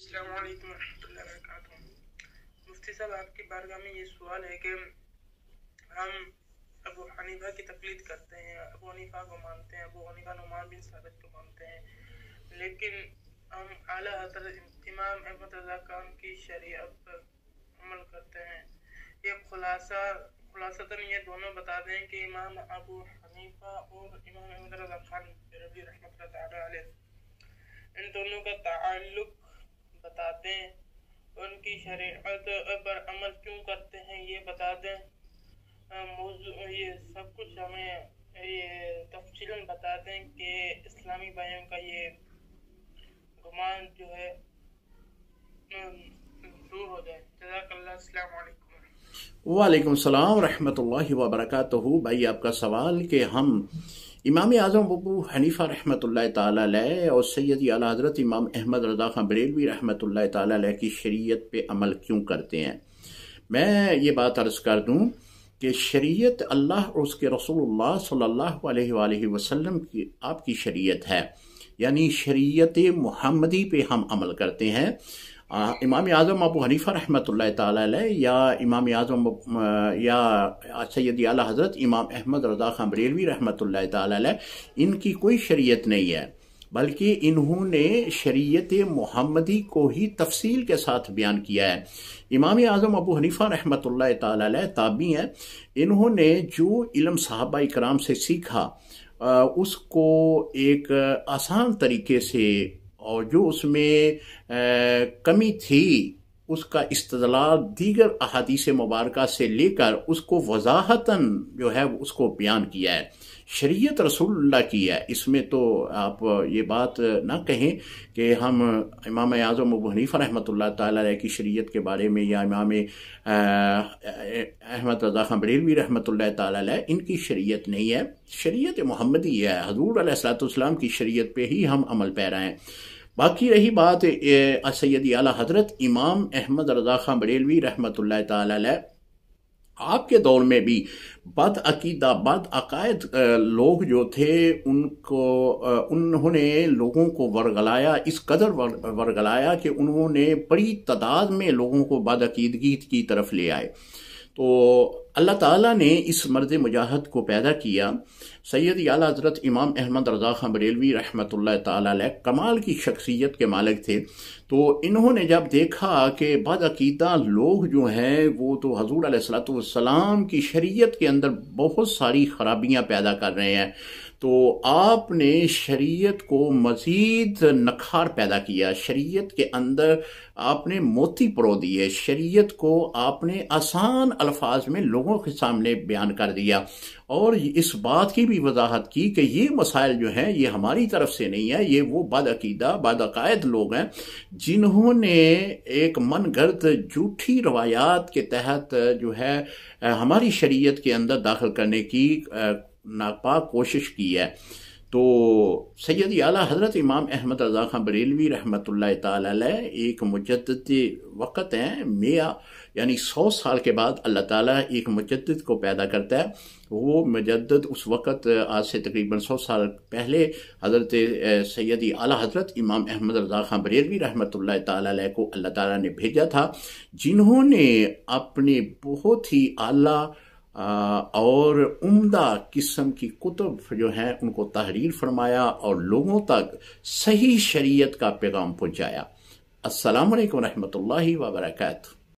अस्सलाम वालेकुम रहमतुल्लाहि व बरकातुहू। मुफ्ती साहब, आपकी बारगाह में ये सवाल है कि हम अबू हनीफा की तकलीद करते हैं, अबू हनीफा को मानते हैं, अबू हनीफा नुमान बिन साबित को मानते हैं, लेकिन हम आला हज़रत इमाम अहमद रज़ा खान की शरीयत पर अमल करते हैं। ये खुलासतन ये दोनों बता दें कि इमाम अबू हनीफा और इमाम अहमद रज़ा खान रहमतुल्लाह तआला अलैह, इन दोनों का ताल्लुक बता दें, उनकी शरीयत पर अमल क्यों करते हैं ये बता दें। ये सब कुछ हमें ये तफसीलन बता दें कि इस्लामी भाइयों का ये गुमान जो है दूर हो जाए। जज़ाकल्लाह। अस्सलाम वालेकुम। वालेकुम सलाम रहमतुल्लाहि व बरकातुहू। भाई, आपका सवाल कि हम इमाम आज़म अबू हनीफा रहमतुल्लाहि ताला अलैह और सैयदी आला हज़रत इमाम अहमद रज़ा खान बरेलवी रहमतुल्लाहि ताला अलैह की शरीयत पे अमल क्यों करते हैं। मैं ये बात अर्ज़ कर दूं कि शरीयत अल्लाह और उसके रसूलुल्लाह सल्लल्लाहु अलैहि वसल्लम की आपकी शरीयत है, यानी शरीयत मुहम्मदी पे हम अमल करते हैं। इमाम आज़म अबू हनीफा रहमतुल्लाहि ताला अलैह या इमाम आज़म या सैयदी आला हज़रत इमाम अहमद रज़ा खान बरेलवी रहमतुल्लाहि ताला अलैह, इनकी कोई शरीयत नहीं है, बल्कि इन्होंने शरीयत मुहम्मदी को ही तफसील के साथ बयान किया है। इमाम आज़म अबू हनीफा रहमतुल्लाहि ताला अलैह ताबी हैं। इन्होंने जो इल्म सहाबा इकराम से सीखा उसको एक आसान तरीके से, और जो उसमें कमी थी उसका इस्तेदलाल दीगर अहादीस मुबारका से लेकर उसको वजाहतन जो है उसको बयान किया है। शरीयत रसूलुल्लाह की है। इसमें तो आप ये बात ना कहें कि हम इमाम आज़म अबू हनीफा रहमतुल्लाह ताला अलैह की शरीयत के बारे में या इमाम अहमद रज़ा खान बरेलवी रहमतुल्लाह ताला अलैह इनकी शरीयत नहीं है। शरीयत मुहम्मदी है, हुज़ूर अलैहिस्सलाम की शरीयत पे ही हम अमल पैरा हैं। बाकी रही बात सैयदी आला हज़रत इमाम अहमद रज़ा खान बरेलवी रहमतुल्लाह ताला अलैह, आपके दौर में भी बद अकीदा बद अकायद लोग जो थे उन्होंने लोगों को वर्गलाया, इस कदर वर्गलाया कि उन्होंने बड़ी तादाद में लोगों को बद अकीदगी की तरफ ले आए। तो अल्लाह ताला ने इस मर्द मुजाहिद को पैदा किया। सैयदी आला हज़रत इमाम अहमद रज़ा खान बरेलवी रहमतुल्लाह ताला अलैह कमाल की शख्सियत के मालिक थे। तो इन्होंने जब देखा कि बदअकीदा लोग जो हैं वो तो हुज़ूर अलैहिस्सलाम की शरीयत के अंदर बहुत सारी खराबियां पैदा कर रहे हैं, तो आपने शरीयत को मज़ीद नखार पैदा किया, शरीयत के अंदर आपने मोती परो दिए, शरीयत को आपने आसान अल्फाज में लोगों के सामने बयान कर दिया और इस बात की भी वजाहत की कि ये मसाइल जो हैं ये हमारी तरफ से नहीं है, ये वो बदअकीदा बदअकायद लोग हैं जिन्होंने एक मनगढ़ंत झूठी रवायात के तहत जो है हमारी शरीयत के अंदर दाखिल करने की नापाक कोशिश की है। तो सैयदी आला हज़रत इमाम अहमद रज़ा खान बरेलवी रहमतुल्लाह ताला अलैह एक मुजद्दिद वक़्त हैं, मिया यानी 100 साल के बाद अल्लाह ताला एक मुजद्दिद को पैदा करता है। वो मुजद्दिद उस वक़्त आज से तकरीबन 100 साल पहले हज़रत सैयदी आला हज़रत इमाम अहमद रज़ा खान बरेलवी रहमतुल्लाह ताला अलैह को अल्लाह ताला ने भेजा था, जिन्होंने अपने बहुत ही आला और उम्दा किस्म की कुतुब जो हैं उनको तहरीर फरमाया और लोगों तक सही शरीयत का पैगाम पहुंचाया। अस्सलामु अलैकुम रहमतुल्लाहि व बरकातुहू।